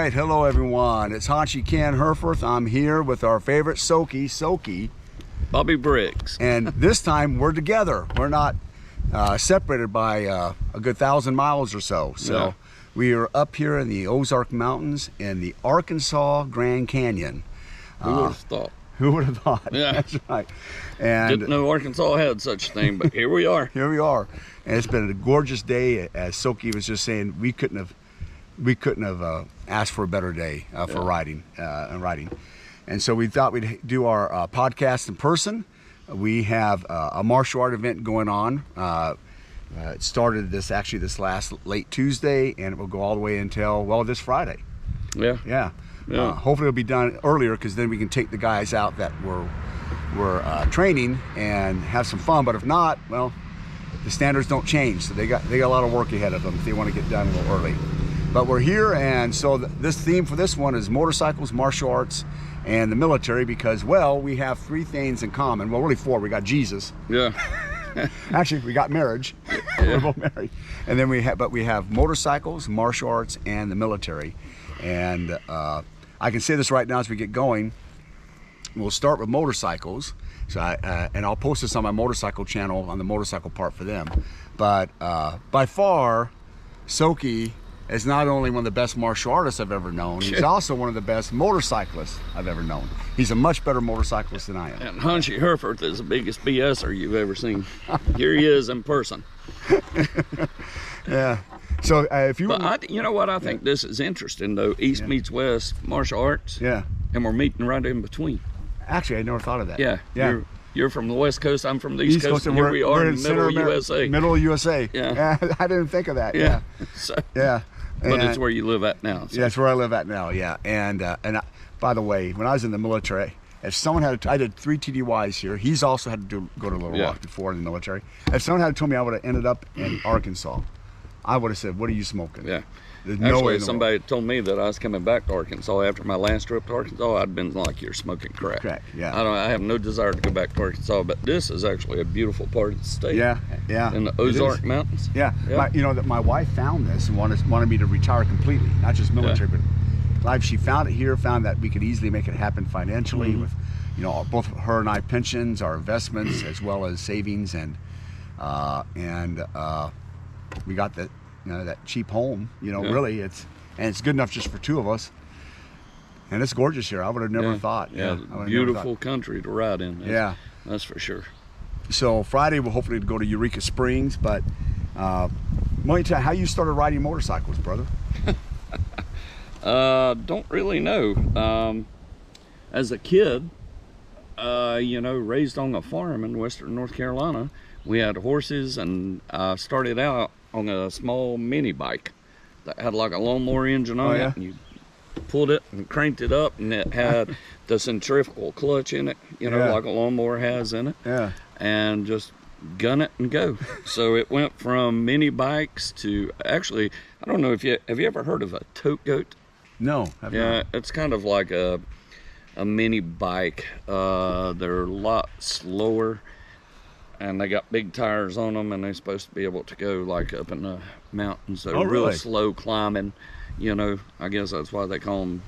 right, hello everyone. It's Hanshi Ken Herforth. I'm here with our favorite Soke, Bobby Briggs. and this time we're together. We're not separated by a good 1,000 miles or so. Yeah. We are up here in the Ozark Mountains in the Arkansas Grand Canyon. Who would have thought? Who would have thought? Yeah. That's right. And Didn't know Arkansas had such a thing, but here we are. here we are. And it's been a gorgeous day. As Soke was just saying, we couldn't have asked for a better day for riding and riding. And so we thought we'd do our podcast in person. We have a martial art event going on. It started this last late Tuesday, and it will go all the way until, well, this Friday. Yeah. Yeah. Yeah. Hopefully it'll be done earlier, because then we can take the guys out that we're training and have some fun. But if not, well, the standards don't change, so they got a lot of work ahead of them if they want to get done a little early. But we're here, and so this theme for this one is motorcycles, martial arts, and the military, because, well, we have three things in common. Well, really four. We got Jesus. Yeah. Actually, we got marriage. Yeah. We're both married. And then we have motorcycles, martial arts, and the military. And I can say this right now as we get going. We'll start with motorcycles. So and I'll post this on my motorcycle channel on the motorcycle part for them. But by far, Soke is not only one of the best martial artists I've ever known, he's also one of the best motorcyclists I've ever known. He's a much better motorcyclist than I am. And Hanshi Herforth is the biggest BSer you've ever seen. Here he is in person. Yeah. So if you... But you know what? I think this is interesting, though. East meets West martial arts. Yeah. And we're meeting right in between. Actually, I never thought of that. Yeah. Yeah. You're from the West Coast, I'm from the East Coast, and and here we are in the middle of USA. Middle of USA. Yeah. I didn't think of that. Yeah. Yeah. So, Yeah. but it's where you live at now. So. Yeah, it's where I live at now. Yeah. And by the way, when I was in the military, if someone I did 3 TDYs here. He's also had to go to Little Rock before in the military. If someone had told me I would have ended up in Arkansas, I would have said, "What are you smoking?" Yeah. There's no way Actually, somebody told me that I was coming back to Arkansas after my last trip to Arkansas. I'd been like, "You're smoking crack." Crack, yeah. I have no desire to go back to Arkansas, but this is actually a beautiful part of the state. Yeah, yeah. In the Ozark Mountains. Yeah. Yeah. My wife found this and wanted me to retire completely, not just military, but life. She found it here, found that we could easily make it happen financially with, both her and I pensions, our investments, as well as savings, and we got that, that cheap home. Really, it's good enough just for two of us. And it's gorgeous here. I would have never thought. Yeah, beautiful country to ride in. That's for sure. So Friday we'll hopefully go to Eureka Springs, but why don't you tell me how you started riding motorcycles, brother? Don't really know. As a kid, raised on a farm in western North Carolina, we had horses, and I started out on a small mini bike that had like a lawnmower engine on it, and you pulled it and cranked it up, and it had the centrifugal clutch in it, like a lawnmower has in it. Yeah. And just gun it and go. So it went from mini bikes to, actually, I don't know if have you ever heard of a tote goat? No. I've not. It's kind of like a mini bike. They're a lot slower, and they got big tires on them, and they're supposed to be able to go like up in the mountains. They're real slow climbing. I guess that's why they call them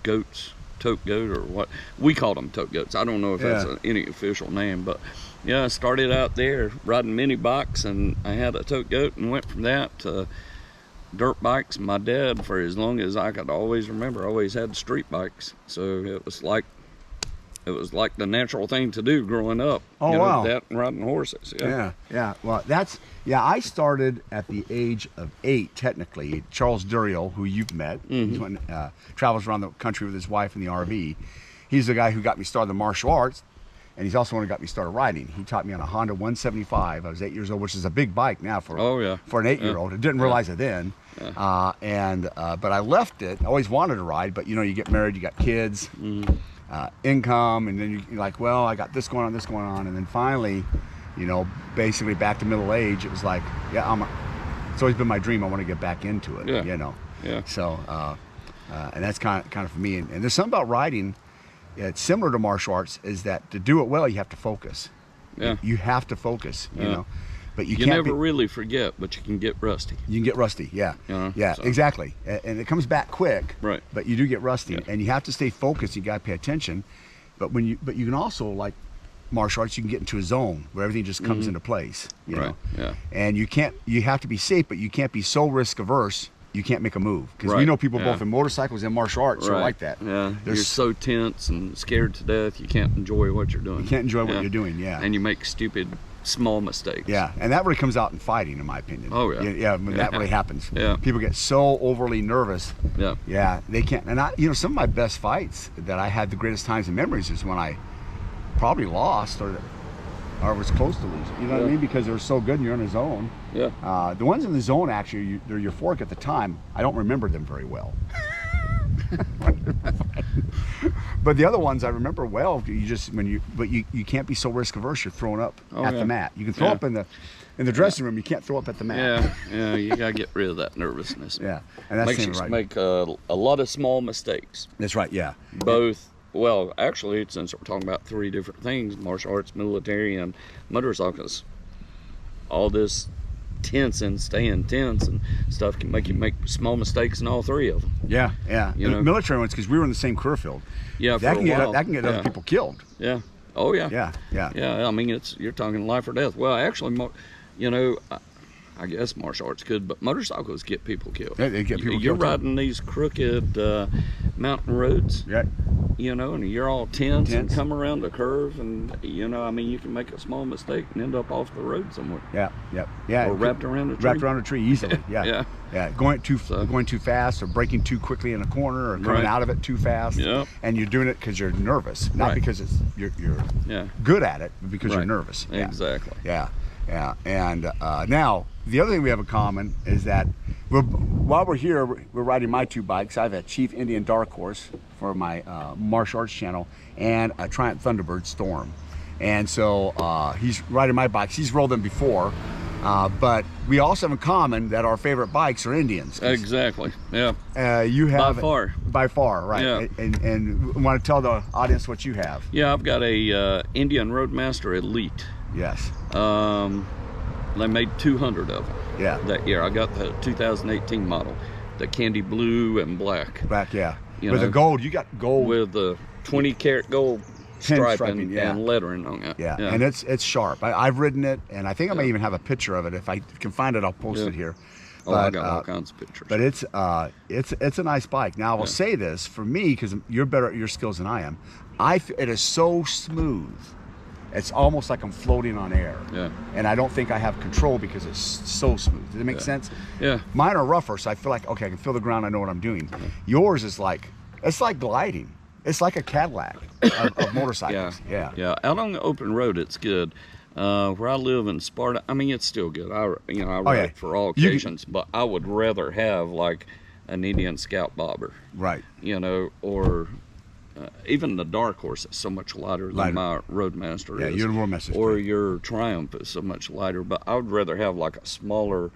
goats, tote goat, or what we call them, tote goats. I don't know if that's any official name, but I started out there riding mini bikes, and I had a tote goat, and went from that to dirt bikes. My dad, for as long as I could always remember, always had street bikes, so it was like the natural thing to do growing up. Oh, wow. That and riding horses. Yeah. Well, I started at the age of 8, technically. Charles Duriel, who you've met, he travels around the country with his wife in the RV. He's the guy who got me started in martial arts, and he's also the one who got me started riding. He taught me on a Honda 175. I was 8 years old, which is a big bike now for an 8-year-old. I didn't realize it then. But I left it. I always wanted to ride, but you get married, you got kids. Income, and then you're like, well, I got this going on, and then finally, basically back to middle age, it was like, it's always been my dream. I want to get back into it. So and that's kind of for me, and there's something about riding, it's similar to martial arts, is that to do it well you have to focus. You have to focus. but you You can't never really forget, but you can get rusty. You can get rusty, yeah. You know, yeah, so. exactly. And it comes back quick, Right. but you do get rusty. Yeah. And you have to stay focused, you got to pay attention. But you can also, like martial arts, you can get into a zone where everything just comes into place, you know. Yeah. And you have to be safe, but you can't be so risk averse you can't make a move. Because we Right. know people Yeah. both in motorcycles and martial arts are like that. Yeah, There's- you're so tense and scared to death, you can't enjoy what you're doing. You can't enjoy what you're doing, yeah. And you make stupid, small mistakes. Yeah, and that really comes out in fighting, in my opinion. Oh, yeah. Yeah, when that really happens. Yeah. People get so overly nervous. Yeah. Yeah, they can't. And some of my best fights that I had the greatest times and memories is when I probably lost or was close to losing. You know what I mean? Because they're so good and you're in a zone. Yeah. The ones in the zone, actually, they're euphoric at the time. I don't remember them very well. But the other ones I remember well. You can't be so risk averse. You're throwing up at the mat. You can throw up in the dressing room. You can't throw up at the mat. Yeah. You gotta get rid of that nervousness. Yeah, and that's makes you right. make a lot of small mistakes. That's right. Yeah. Both. Well, actually, since we're talking about three different things, martial arts, military, and motorcycles, all this tense and staying tense and stuff can make you make small mistakes in all three of them. Yeah. You know? Military ones, because we were in the same career field. Yeah, that for can a while. that can get other people killed. Yeah. Oh, yeah. Yeah. Yeah, I mean, you're talking life or death. Well, actually, I guess martial arts could, but motorcycles get people killed. Yeah, they get people You're killed. riding these crooked mountain roads, Yeah. and you're all tense and come around a curve, and I mean, you can make a small mistake and end up off the road somewhere. Yeah. Or wrapped around a tree. Wrapped around a tree easily. Yeah. Yeah. Going too fast, or braking too quickly in a corner, or coming out of it too fast. Yep. And you're doing it because you're nervous, not because you're good at it, but because you're nervous. Yeah. Exactly. Yeah. And now the other thing we have in common is that while we're here, we're riding my two bikes. I have a Chief Indian Dark Horse for my martial arts channel and a Triumph Thunderbird Storm. And so he's riding my bikes. He's rode them before, but we also have in common that our favorite bikes are Indians. Exactly. Yeah. You have by far, right? Yeah. And want to tell the audience what you have? Yeah, I've got a Indian Roadmaster Elite. Yes. They made 200 of them. Yeah. That year, I got the 2018 model, the candy blue and black. Black, yeah. With the gold, you got gold with the 20-karat gold striping and lettering on it. Yeah. And it's sharp. I've ridden it, and I think I may even have a picture of it. If I can find it, I'll post it here. I got all kinds of pictures. But it's a nice bike. Now I will say this for me, because you're better at your skills than I am. It is so smooth. It's almost like I'm floating on air. Yeah. And I don't think I have control because it's so smooth. Does it make sense? Yeah. Mine are rougher, so I feel like, okay, I can feel the ground. I know what I'm doing. Yours is it's like gliding. It's like a Cadillac of motorcycles. Yeah. Out on the open road, it's good. Where I live in Sparta, I mean, it's still good. I ride it for all occasions, but I would rather have like an Indian Scout Bobber. Right. Or even the Dark Horse is so much lighter than my Roadmaster is. Yeah, your Roadmaster. Or your Triumph is so much lighter, but I would rather have like a smaller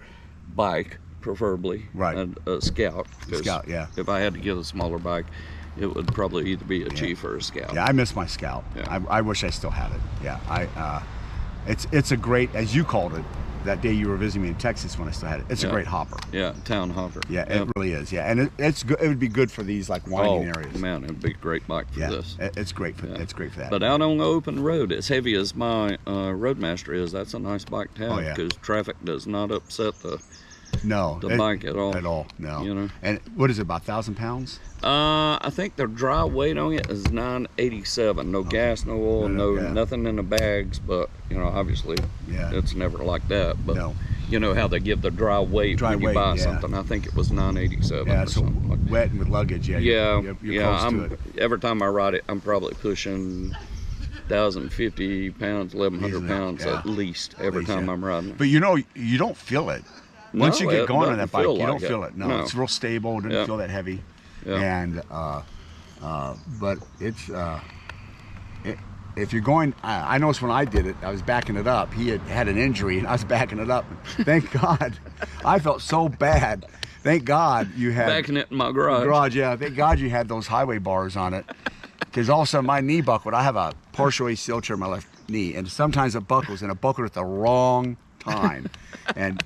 bike, preferably. Right. A Scout. Scout, yeah. If I had to get a smaller bike, it would probably either be a Chief or a Scout. Yeah, I miss my Scout. Yeah. I wish I still had it. Yeah, it's a great, as you called it, that day you were visiting me in Texas when I still had it. It's a great hopper. Yeah, town hopper. Yeah, it really is. Yeah, and it's good. It would be good for these like winding areas. Man, it'd be a great bike for this. It's great for it's great for that. But out on the open road, as heavy as my Roadmaster is, that's a nice bike to have because traffic does not upset the bike at all. At all, no. And what is it, about 1,000 pounds? I think the dry weight on it is 987. No gas, no oil, nothing in the bags. But obviously, it's never like that. But you know how they give the dry weight when you buy something. I think it was 987. Yeah, or so something like wet and with luggage. You're close to it. Every time I ride it, I'm probably pushing 1,050 pounds, 1,100 pounds at least every time I'm riding it. But you don't feel it. Once you get going on that bike, you don't feel it. No, it's real stable. It doesn't feel that heavy. And but it's if you're going, I noticed when I did it, I was backing it up. He had an injury, and I was backing it up. Thank God, I felt so bad. Thank God you had backing it in my garage. Thank God you had those highway bars on it, because all of a sudden my knee buckled. I have a partial ACL tear in my left knee, and sometimes it buckles, and it buckled at the wrong time. And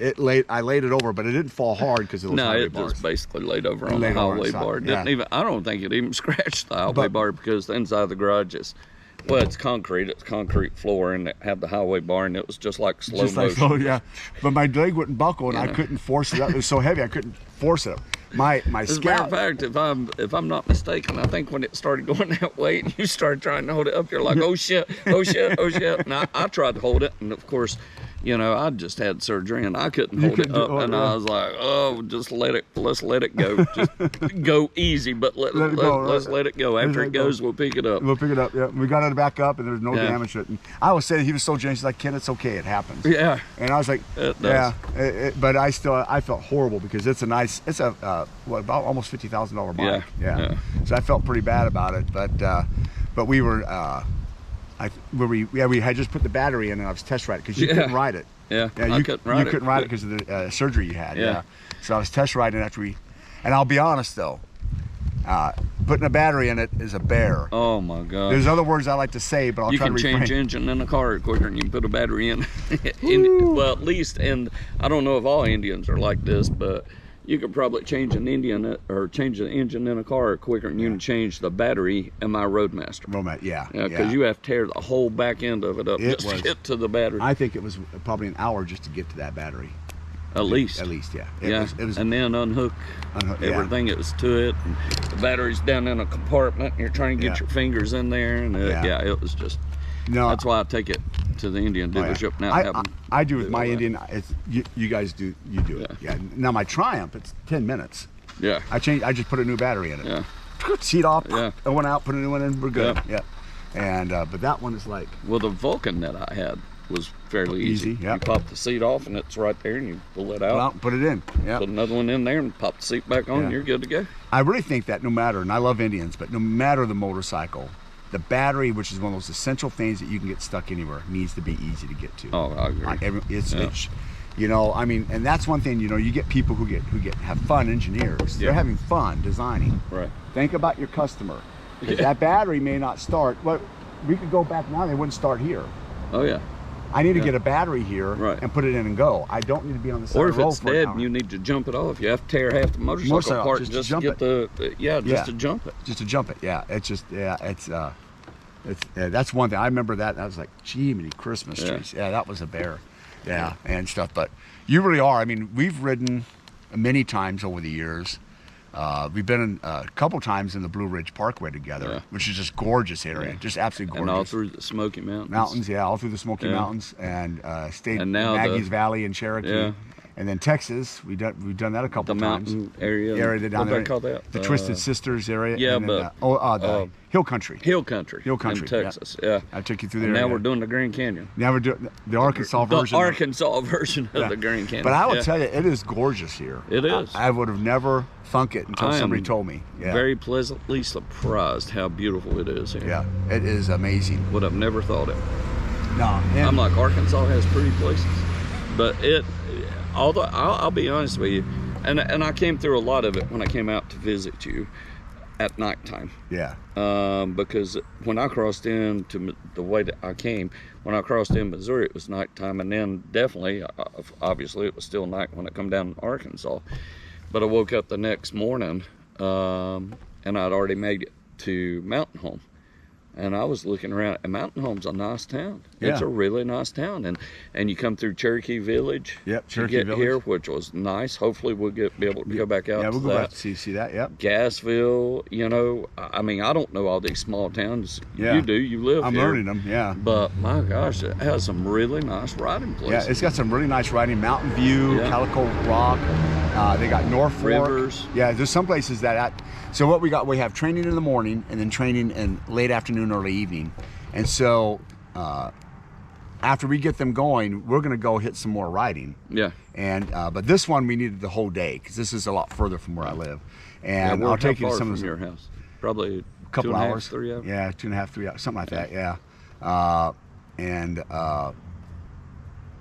I laid it over, but it didn't fall hard because of those highway bars. Just basically laid over on the laid over highway inside, bar. yeah. Didn't even, I don't think it even scratched the highway bar, because the inside of the garage is, well, it's concrete. It's concrete floor, and it had the highway bar, and it was just like slow motion. Yeah. But my leg wouldn't buckle, and I couldn't force it up. It was so heavy, I couldn't force it up. My As a matter of scalp. fact, if I'm not mistaken, I think when it started going that way and you started trying to hold it up, you're like, oh shit, oh shit, oh shit. And I tried to hold it, and of course, you know, I just had surgery and I couldn't hold it up, and I was like, oh, just let's let it go. Just go easy, but let's let it go. After it goes, we'll pick it up. We'll pick it up, yeah. We got it back up, and there's no damage to it. And I was saying, he was so generous, he's like, Ken, it's okay, it happens. Yeah. And I was like, but I felt horrible, because it's about almost $50,000 bike. Yeah. So I felt pretty bad about it, but we were, we had just put the battery in, and I was test riding, because you couldn't ride it. Yeah, you couldn't ride it because of the surgery you had. Yeah. So I was test riding after and I'll be honest though, putting a battery in it is a bear. Oh my God. There's other words I like to say, but I'll try to refrain. You can change engine in a car quicker than you can put a battery in. Well, at least, and I don't know if all Indians are like this, but you could probably change an engine in a car quicker than you can change the battery in my Roadmaster. Yeah. Because you have to tear the whole back end of it up just to get to the battery. I think it was probably an hour just to get to that battery. At least, yeah. It was, and then unhook everything that was to it. And the battery's down in a compartment, and you're trying to get your fingers in there, and it was just. No, that's why I take it to the Indian dealership now. I do with my Indian. It's, you guys do. You do it. Yeah. Now my Triumph, it's 10 minutes. Yeah. I just put a new battery in it. Yeah. Seat off. Yeah. I went out, put a new one in. We're good. Yeah. And but that one is like. Well, the Vulcan that I had was fairly easy. Yeah. You pop the seat off, and it's right there, and you pull it out. Well, put it in. Yeah. Put another one in there, and pop the seat back on, and you're good to go. I really think that no matter, and I love Indians, but no matter the motorcycle, the battery, which is one of those essential things that you can get stuck anywhere, needs to be easy to get to. Oh, I agree. It's you know, I mean, and that's one thing. You know, you get people who have fun engineers. They're having fun designing. Right. Think about your customer, because that battery may not start. Well, we could go back now; they wouldn't start here. Oh yeah. I need to get a battery here and put it in and go. I don't need to be on the side of the road for an hour. Or if it's dead and you need to jump it off, you have to tear half the motorcycle apart just to get to jump it. Just to jump it, yeah. It's just, that's one thing. I remember that. I was like, gee, many Christmas trees. Yeah, that was a bear. Yeah, and stuff. But you really are. I mean, we've ridden many times over the years. We've been a couple times in the Blue Ridge Parkway together, which is just gorgeous area, just absolutely gorgeous. And all through the Smoky Mountains. All through the Smoky Mountains, and stayed in Maggie's Valley in Cherokee. And then Texas, we've done that a couple times. The mountain area. Down there. What they call that? The Twisted Sisters area. Yeah, and then, the Hill Country. Hill Country in Texas, yeah. I took you through there. Now we're doing the Grand Canyon. Now we're doing the Arkansas version. The Arkansas version of the Grand Canyon. But I will tell you, it is gorgeous here. It is. I would have never thunk it until somebody told me. Yeah. Very pleasantly surprised how beautiful it is here. Yeah, it is amazing. Would have never thought it. No, I'm like, Arkansas has pretty places, but although I'll be honest with you, and I came through a lot of it when I came out to visit you at nighttime. Yeah. Because when I crossed into the way that I came, when I crossed in Missouri, it was nighttime, and then definitely, obviously, it was still night when I come down to Arkansas. But I woke up the next morning, and I'd already made it to Mountain Home. And I was looking around, and Mountain Home's a nice town. Yeah. It's a really nice town, and you come through Cherokee Village. Yep, Cherokee Village. Here, which was nice. Hopefully, we'll be able to go back out. Yeah, we'll to go that. back to see that. Yep. Gassville, you know, I mean, I don't know all these small towns. Yeah. You do. You live I'm here. learning them. Yeah. But my gosh, it has some really nice riding places. Yeah, it's got some really nice riding. Mountain View, Calico Rock. They got North Fork. Rivers. Yeah, there's some places that. So what we got, we have training in the morning and then training in late afternoon, early evening. And so after we get them going, we're going to go hit some more riding. Yeah. And but this one we needed the whole day because this is a lot further from where I live. And I'll take you to some of your house. Probably a couple hours, 3 hours. Yeah, 2.5, 3 hours, something like that. Yeah.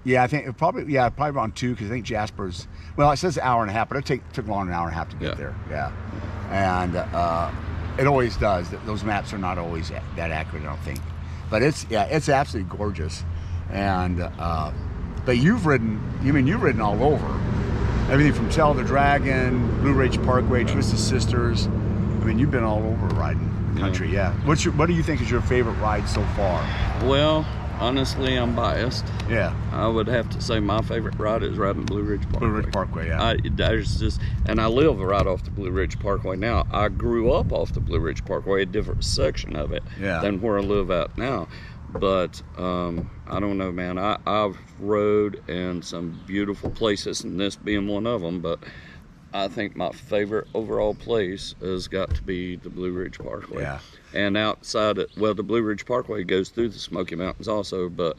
Yeah, I think probably around 2 because I think Jasper's. Well, it says an hour and a half, but it took longer than an hour and a half to get there. Yeah. And it always does. Those maps are not always that accurate, I don't think. But it's absolutely gorgeous. And But you've ridden all over. Everything from Tell the Dragon, Blue Ridge Parkway, Twisted Sisters. I mean, you've been all over riding the country, yeah. What do you think is your favorite ride so far? Well, honestly, I'm biased. Yeah. I would have to say my favorite ride is riding Blue Ridge Parkway. Blue Ridge Parkway, yeah. And I live right off the Blue Ridge Parkway now. I grew up off the Blue Ridge Parkway, a different section of it than where I live at now. But I don't know, man. I've rode in some beautiful places, and this being one of them. But I think my favorite overall place has got to be the Blue Ridge Parkway. Yeah. And outside it, well, the Blue Ridge Parkway goes through the Smoky Mountains also, but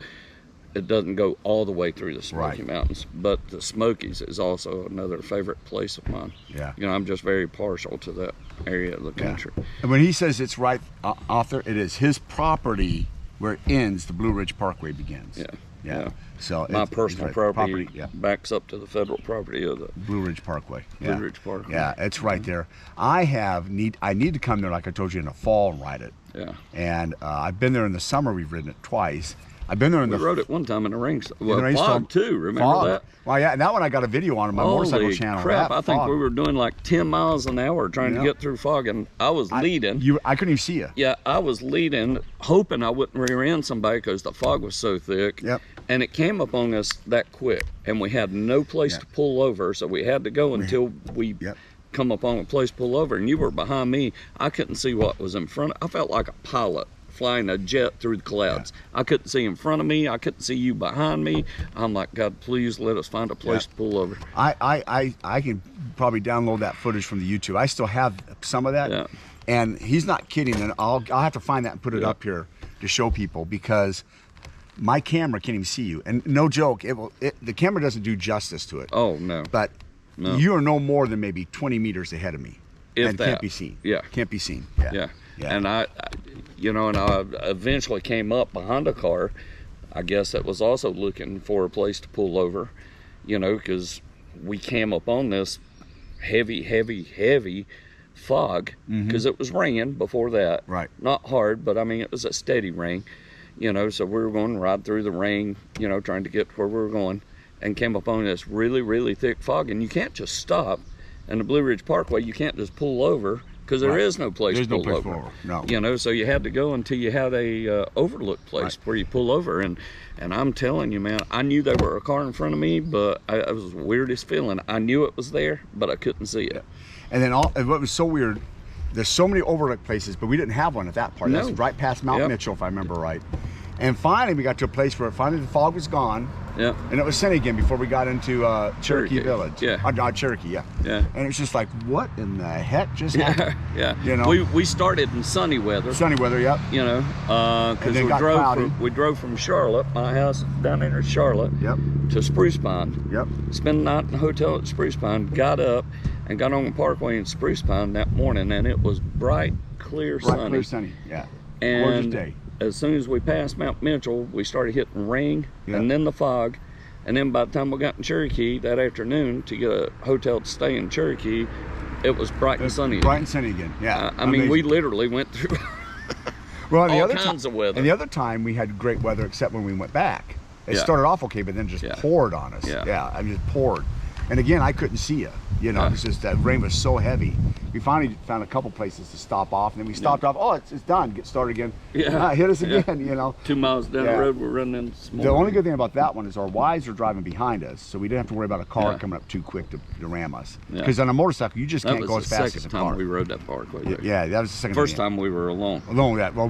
it doesn't go all the way through the Smoky Mountains. But the Smokies is also another favorite place of mine. Yeah. You know, I'm just very partial to that area of the country. And when he says it's right off there, it is his property where it ends, the Blue Ridge Parkway begins. Yeah. So my personal property backs up to the federal property of the Blue Ridge Parkway. Blue Ridge Parkway. Yeah, it's right there. I need to come there, like I told you, in the fall and ride it. Yeah. And I've been there in the summer. We've ridden it twice. I've been there in we the. rode it one time in the rain. Well, the fog too. Remember that? Well, yeah. And that one I got a video on my motorcycle channel. Crap! I think we were doing like 10 miles an hour trying to get through fog, and I was leading. I couldn't even see you. Yeah, I was leading, hoping I wouldn't rear end somebody because the fog was so thick. Yep. And it came upon us that quick, and we had no place to pull over, so we had to go until we come upon a place to pull over. And you were behind me. I couldn't see what was in front. I felt like a pilot flying a jet through the clouds. I couldn't see in front of me. I couldn't see you behind me. I'm like, God, please let us find a place to pull over. I can probably download that footage from the YouTube. I still have some of that. Yeah. And he's not kidding. And I'll have to find that and put it up here to show people, because my camera can't even see you. And no joke, the camera doesn't do justice to it. Oh, no. But you are no more than maybe 20 meters ahead of me. And can't be seen. Yeah. Can't be seen. Yeah. And I eventually came up behind a car, I guess, that was also looking for a place to pull over, because we came up on this heavy fog, because it was raining before that. Right. Not hard, but I mean, it was a steady rain, so we were going right through the rain, trying to get to where we were going, and came up on this really thick fog. And you can't just stop. And the Blue Ridge Parkway, you can't just pull over, because there is no place to pull over. No. So you had to go until you had a overlook place where you pull over. And I'm telling you, man, I knew there were a car in front of me, but it was the weirdest feeling. I knew it was there, but I couldn't see it. And then what was so weird, there's so many overlook places, but we didn't have one at that part. No. That's right past Mount Mitchell, if I remember right. And finally, we got to a place where finally the fog was gone. Yeah. And it was sunny again before we got into Cherokee Village. Yeah. Cherokee, Yeah. And it's just like, what in the heck just happened? Yeah. We started in sunny weather. Sunny weather, yep. Because we drove from Charlotte, my house down there in Charlotte, to Spruce Pine. Yep. Spent the night in the hotel at Spruce Pine, got up and got on the parkway in Spruce Pine that morning, and it was bright, clear sunny. Yeah. And gorgeous day. As soon as we passed Mount Mitchell, we started hitting rain and then the fog. And then by the time we got in Cherokee that afternoon to get a hotel to stay in Cherokee, it was bright and sunny. Bright and sunny again, yeah. I mean, we literally went through all kinds of weather. And the other time we had great weather, except when we went back. It started off okay, but then just poured on us. I mean, just poured. And again, I couldn't see you. It's just that rain was so heavy. We finally found a couple places to stop off, and then we stopped off. Oh, it's done. Get started again. Hit us again. 2 miles down the road, we're running in this morning. The only good thing about that one is our wives are driving behind us, so we didn't have to worry about a car coming up too quick to ram us. Because on a motorcycle, you just can't go as fast as a car. That was the second time we rode that parkway. Yeah, that was the second. First time we were alone. Alone with that. Well,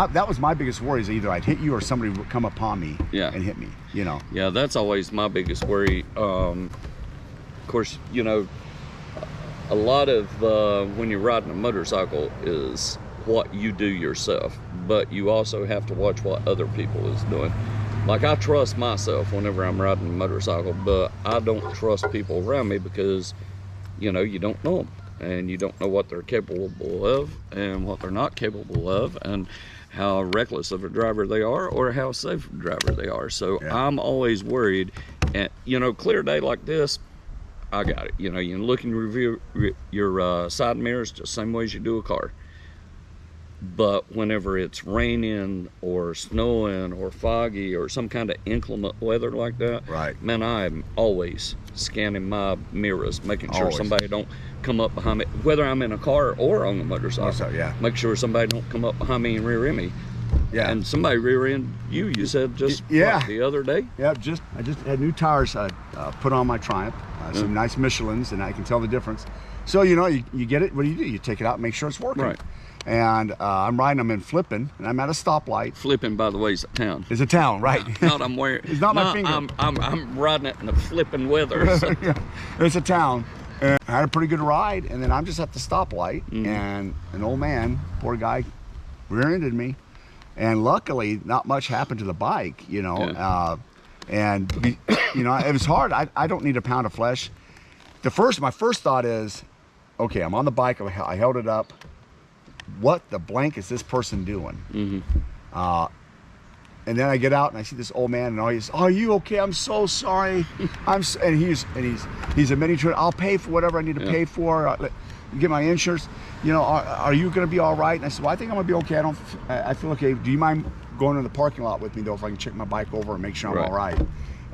that was my biggest worry, is either I'd hit you or somebody would come upon me and hit me. Yeah, that's always my biggest worry. Of course, a lot of when you're riding a motorcycle is what you do yourself, but you also have to watch what other people is doing. Like, I trust myself whenever I'm riding a motorcycle, but I don't trust people around me, because you don't know them, and you don't know what they're capable of and what they're not capable of, and how reckless of a driver they are or how safe a driver they are. So I'm always worried. And clear day like this, I got it. You can look in your side mirrors just the same way as you do a car. But whenever it's raining or snowing or foggy or some kind of inclement weather like that, Right. man, I'm always scanning my mirrors, making sure Always. somebody don't come up behind me, whether I'm in a car or on a motorcycle. Yeah. Make sure somebody don't come up behind me and rear end me. Yeah. And somebody rear end you said just Yeah. what, the other day? Yeah, I just had new tires put on my Triumph, some nice Michelins, and I can tell the difference. So, you know, you get it, what do? You take it out and make sure it's working. Right. And I'm riding them in Flippin', and I'm at a stoplight. Flipping, by the way, is a town. It's a town, right? Not I'm wearing. It's not my finger. I'm riding it in the flipping weather. So. Yeah, it's a town. And I had a pretty good ride, and then I'm just at the stoplight, and an old man, poor guy, rear-ended me. And luckily, not much happened to the bike, you know. Yeah. You know, it was hard. I don't need a pound of flesh. My first thought is, okay, I'm on the bike. I held it up. What the blank is this person doing? And then I get out and I see this old man, and he's, "Are you okay? I'm so sorry." And he's admitting to it. "I'll pay for whatever I need to pay for. Get my insurance. You know, are you going to be all right?" And I said, "Well, I think I'm going to be okay. I feel okay. Do you mind going to the parking lot with me though, if I can check my bike over and make sure I'm all right?"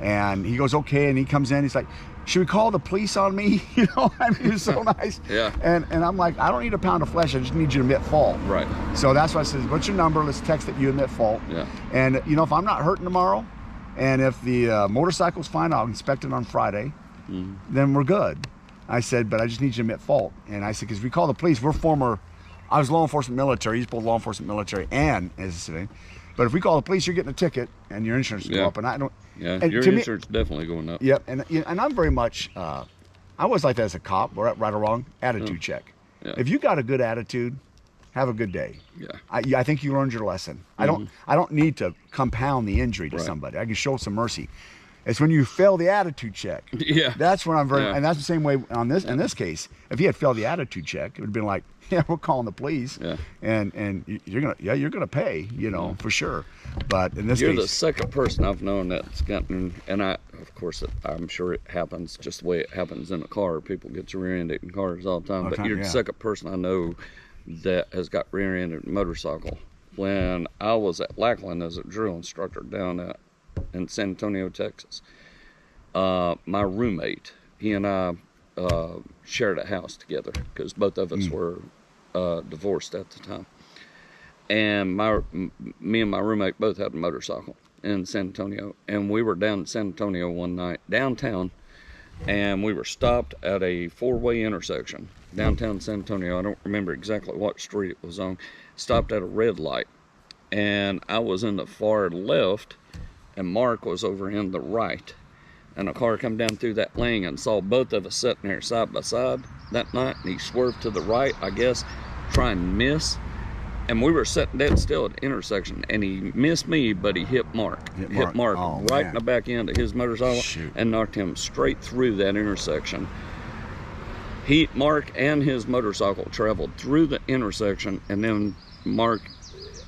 And he goes, "Okay." And he comes in. He's like, "Should we call the police on me?" You know, I mean, he was so nice. Yeah. And I'm like, "I don't need a pound of flesh. I just need you to admit fault." Right. So that's why I said, "What's your number? Let's text that you admit fault." Yeah. And you know, if I'm not hurting tomorrow, and if the motorcycle's fine, I'll inspect it on Friday. Then we're good. I said, "But I just need you to admit fault." And I said, "Because we call the police. I was law enforcement military. He's both law enforcement military and as a civilian. But if we call the police, you're getting a ticket and your insurance will go up." And I don't. Yeah, and your to me- insurance definitely going up. Yep. And I'm very much. I was like that as a cop, right or wrong. Attitude check. Yeah. If you got a good attitude, have a good day. Yeah. I think you learned your lesson. I don't need to compound the injury to somebody. I can show some mercy. It's when you fail the attitude check. Yeah. That's when I'm very, and that's the same way on this. In this case, if he had failed the attitude check, it would have been like, "Yeah, we're calling the police." Yeah. And you're gonna pay, you know, for sure. But in this You're case, the second person I've known that's gotten, and of course, I'm sure it happens just the way it happens in a car. People get rear-ended in cars all the time. But you're the second person I know that has got rear-ended in a motorcycle. When I was at Lackland as a drill instructor down in San Antonio, Texas, my roommate, he and I shared a house together because both of us were divorced at the time. And me and my roommate both had a motorcycle in San Antonio, and we were down in San Antonio one night downtown, and we were stopped at a four-way intersection downtown San Antonio. I don't remember exactly what street it was on. Stopped at a red light, and I was in the far left, and Mark was over in the right. And a car come down through that lane and saw both of us sitting there side by side that night, and he swerved to the right, I guess, try and miss. And we were sitting dead still at the intersection, and he missed me, but he hit Mark. Hit Mark right in the back end of his motorcycle and knocked him straight through that intersection. Mark and his motorcycle traveled through the intersection, and then Mark,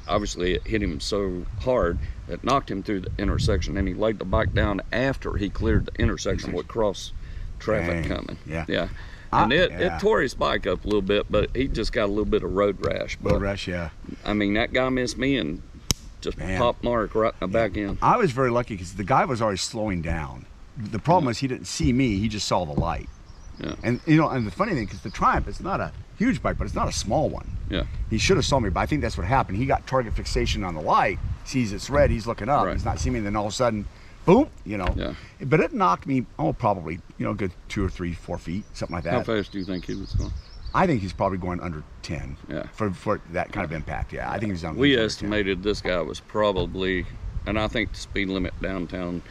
obviously it hit him so hard that knocked him through the intersection, and he laid the bike down after he cleared the intersection with cross traffic coming. Yeah. And it tore his bike up a little bit, but he just got a little bit of road rash. I mean, that guy missed me and just popped Mark right in the back end. I was very lucky because the guy was already slowing down. The problem was he didn't see me, he just saw the light. Yeah. And you know, and the funny thing, because the Triumph is not a huge bike, but it's not a small one. Yeah. He should have saw me, but I think that's what happened. He got target fixation on the light, sees it's red, he's looking up, he's not seeing me, and then all of a sudden, boom, you know. Yeah. But it knocked me, probably, you know, a good 2 or 3, 4 feet, something like that. How fast do you think he was going? I think he's probably going under 10. Yeah. For that kind of impact. Yeah, I think he's on. We estimated this guy was probably, and I think the speed limit downtown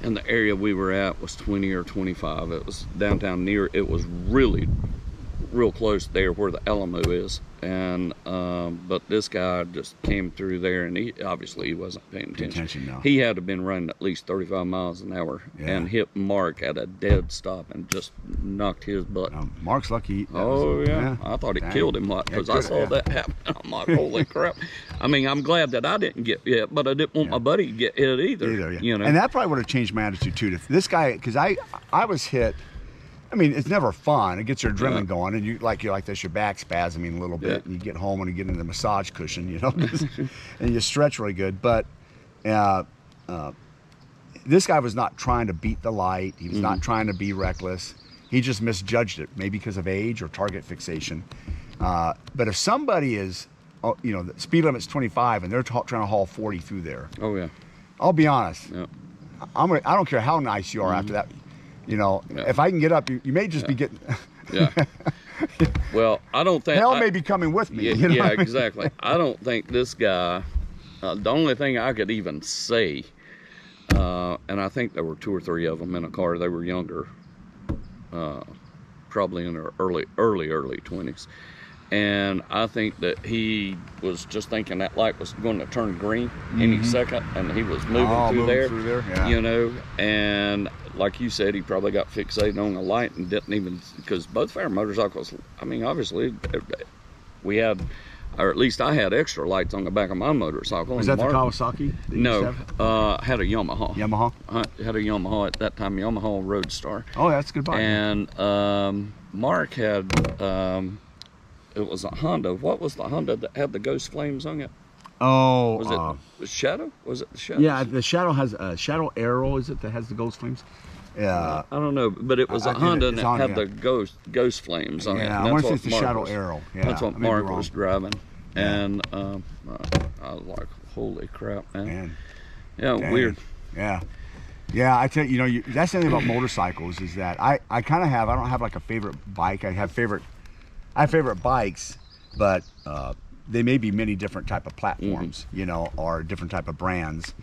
in the area we were at was 20 or 25. It was downtown near. It was really real close there where the Alamo is, and but this guy just came through there, and he obviously wasn't paying attention. No. He had to have been running at least 35 miles an hour and hit Mark at a dead stop and just knocked his butt. Mark's lucky. I thought it killed him because I saw that happen. I'm like, holy crap. I mean, I'm glad that I didn't get hit, but I didn't want my buddy to get hit either. You know? And that probably would have changed my attitude too. If this guy, because I was hit I mean, it's never fun. It gets your adrenaline going, and you're like this. Your back spasming a little bit, and you get home and you get in the massage cushion, and you stretch really good. But this guy was not trying to beat the light. He was not trying to be reckless. He just misjudged it, maybe because of age or target fixation. But if somebody is, the speed limit's 25 and they're trying to haul 40 through there. Oh yeah. I'll be honest. Yeah. I don't care how nice you are after that. If I can get up, you may just be getting. Yeah. Well, I don't think hell may be coming with me. Yeah, exactly. I don't think this guy. The only thing I could even say, and I think there were 2 or 3 of them in a car. They were younger, probably in their early 20s. And I think that he was just thinking that light was going to turn green any second, and he was moving through there. Yeah. And like you said, he probably got fixated on the light and didn't even, because both of our motorcycles, I mean, obviously, we had, or at least I had extra lights on the back of my motorcycle. Was that the Kawasaki? No, had a Yamaha. Yamaha? I had a Yamaha at that time, Yamaha Roadstar. Oh, that's a good bike. And Mark had, it was a Honda. What was the Honda that had the ghost flames on it? Oh, was it the Shadow? Was it the Shadow? Yeah, the Shadow has a Shadow Arrow. Is it that has the ghost flames? Yeah, I don't know, but it was a Honda and it had the ghost flames on it. Yeah, I want to say it's the Shadow Arrow. Yeah, that's what Mark was driving, and I was like, "Holy crap, man!" Yeah, dang. Weird. Yeah. Yeah, I tell you, that's the thing about motorcycles is that I kind of have. I don't have like a favorite bike. I have favorite bikes, but they may be many different type of platforms, or different type of brands.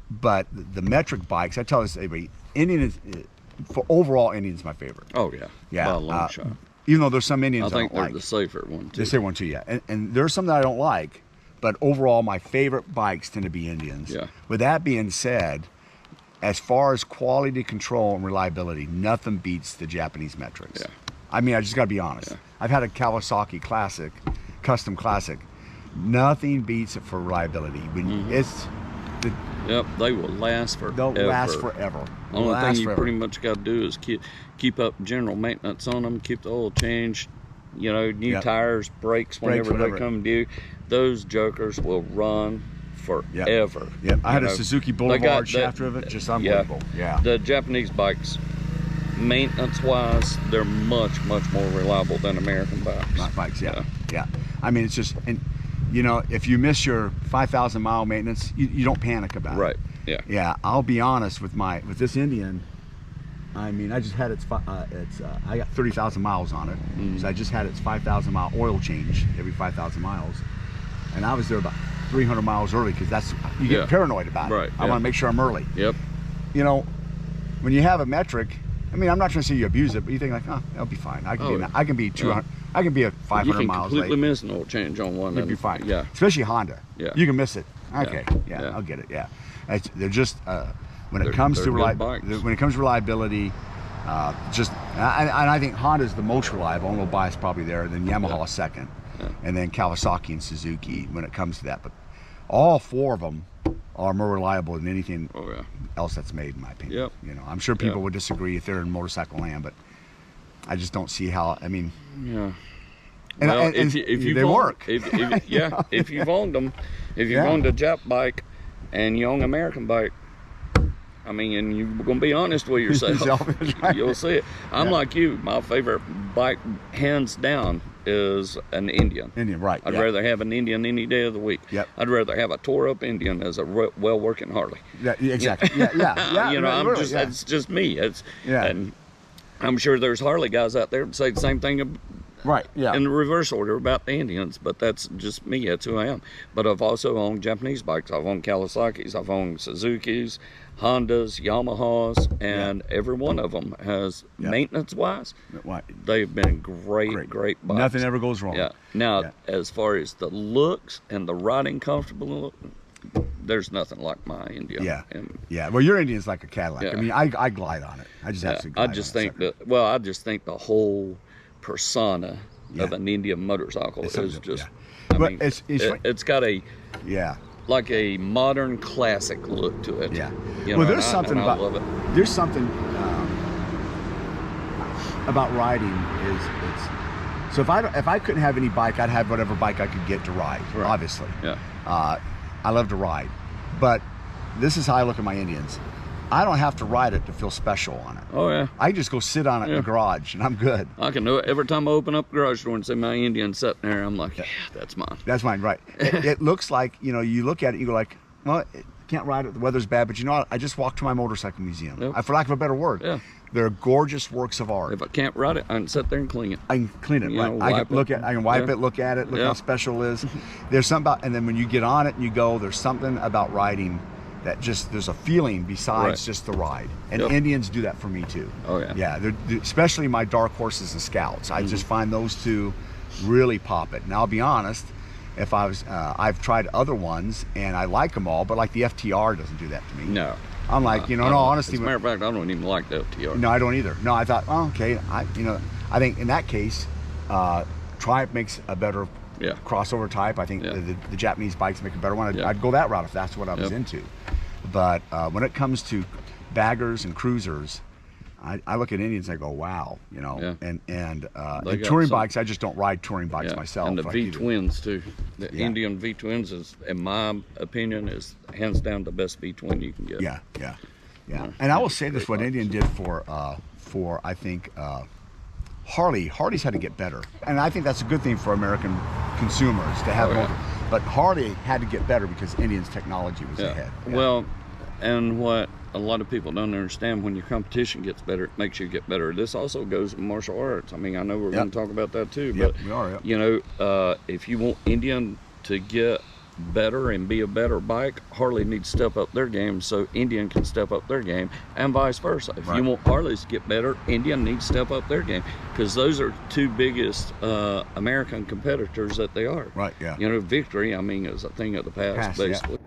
But the metric bikes, I tell this everybody, Indian is, for overall, Indian's my favorite. Oh yeah, yeah, by a long shot. Even though there's some Indians I think don't they're like. the safer one too. They say one too, yeah. And there's some that I don't like, but overall, my favorite bikes tend to be Indians. Yeah. With that being said, as far as quality control and reliability, nothing beats the Japanese metrics. Yeah. I mean, I just got to be honest. Yeah. I've had a Kawasaki Classic, custom Classic. Nothing beats it for reliability. When it's Yep, they will last forever. They'll last forever. Only thing you pretty much got to do is keep up general maintenance on them, keep the oil changed, new tires, brakes whenever they come due. Those jokers will run forever. Yeah, I had a Suzuki Boulevard shaft driven, just unbelievable. Yeah. The Japanese bikes, maintenance-wise, they're much, much more reliable than American bikes. Not bikes, yeah. I mean, it's just, and if you miss your 5,000 mile maintenance, you don't panic about it. Right. Yeah. Yeah. I'll be honest with this Indian. I mean, I just had I got 30,000 miles on it, so I just had its 5,000 mile oil change every 5,000 miles, and I was there about 300 miles early because you get paranoid about it. Right. I want to make sure I'm early. Yep. When you have a metric, I mean, I'm not trying to say you abuse it, but you think like, oh, that'll be fine. I can be 200. I can be a 500 miles late. You can completely miss an oil change on one. You'll be fine. Yeah. Especially Honda. Yeah. You can miss it. Okay. Yeah. I'll get it. Yeah. They're just when it comes to reliability, and I think Honda's the most reliable. I'm a little biased probably there. Then Yamaha second, and then Kawasaki and Suzuki when it comes to that. But all 4 of them are more reliable than anything else that's made, in my opinion. Yep. I'm sure people would disagree if they're in motorcycle land, but I just don't see how. I mean, well, if they work. If you've owned them, if you've owned a Jap bike and you own an American bike, I mean, and you're gonna be honest with yourself, you'll see it. I'm like you. My favorite bike, hands down, is an Indian. Right. I'd rather have an Indian any day of the week. Yep. I'd rather have a tore up Indian as a well-working Harley. Yeah, exactly. Yeah. That's just me. And I'm sure there's Harley guys out there that say the same thing. Right. Yeah. In the reverse order about the Indians, but that's just me. That's who I am. But I've also owned Japanese bikes. I've owned Kawasaki's. I've owned Suzuki's, Hondas, Yamahas, and every one of them has maintenance-wise. They've been great bikes. Nothing ever goes wrong. Yeah. Now, as far as the looks and the riding comfortable look, there's nothing like my Indian. Yeah. Well, your Indian's like a Cadillac. Yeah. I mean, I glide on it. I just absolutely glide I just think the whole persona of an Indian motorcycle is just. I mean, it's got a like a modern classic look to it. Yeah. There's something about. I love it. There's something. about riding is it's so if I couldn't have any bike, I'd have whatever bike I could get to ride. Right. Obviously, Yeah. I love to ride, but this is how I look at my Indians. I don't have to ride it to feel special on it. Oh yeah. I just go sit on it in the garage and I'm good. I can do it every time I open up the garage door and see my Indian sitting there. I'm like, yeah, that's mine. That's mine, right? It looks like, you know, you look at it, you go like, well, can't ride it. The weather's bad, but you know what? I just walked to my motorcycle museum. Yep. For lack of a better word, Yeah. they're gorgeous works of art. If I can't ride it, I can sit there and clean it. I can clean it, You right? know, I wipe can look it. at, I can wipe Yeah. it, look at it, look Yeah. how special it is. There's something about, and then when you get on it and you go, there's something about riding that just, there's a feeling besides Right. just the ride. And Yep. Indians do that for me too. Oh yeah. Yeah, especially my dark horses and scouts. I just find those two really pop it. Now I'll be honest, if I've tried other ones and I like them all, but like the FTR doesn't do that to me. No. I'm like, you know, I no, don't- honestly, As a matter of fact, I don't even like the FTR. no, I don't either. No, I thought, oh, okay, I think in that case, Triumph makes a better Yeah. crossover type. I think Yeah. the Japanese bikes make a better one. Yeah. I'd go that route if that's what I was Yep. into. But when it comes to baggers and cruisers, I look at Indians and I go, wow, you know, Yeah. and They got touring some- bikes, I just don't ride touring bikes Yeah. myself. And the like V you do. twins too. The Yeah. Indian V twins is, in my opinion, is hands down the best V twin you can get. Yeah. Yeah. And I will say this: Great what bikes. Indian did for I think Harley's had to get better, and I think that's a good thing for American consumers to have Oh, yeah. more. But Harley had to get better because Indian's technology was ahead. Yeah. Well, and what a lot of people don't understand, when your competition gets better, it makes you get better. This also goes in martial arts. I mean, I know we're going to talk about that too, Yep, but we are, yep. you know, if you want Indian to get better and be a better bike, Harley needs to step up their game so Indian can step up their game, and vice versa. If Right. you want Harleys to get better, Indian needs to step up their game, because those are two biggest American competitors that they are. Right, yeah. You know, victory, I mean, is a thing of the past, Yeah. basically.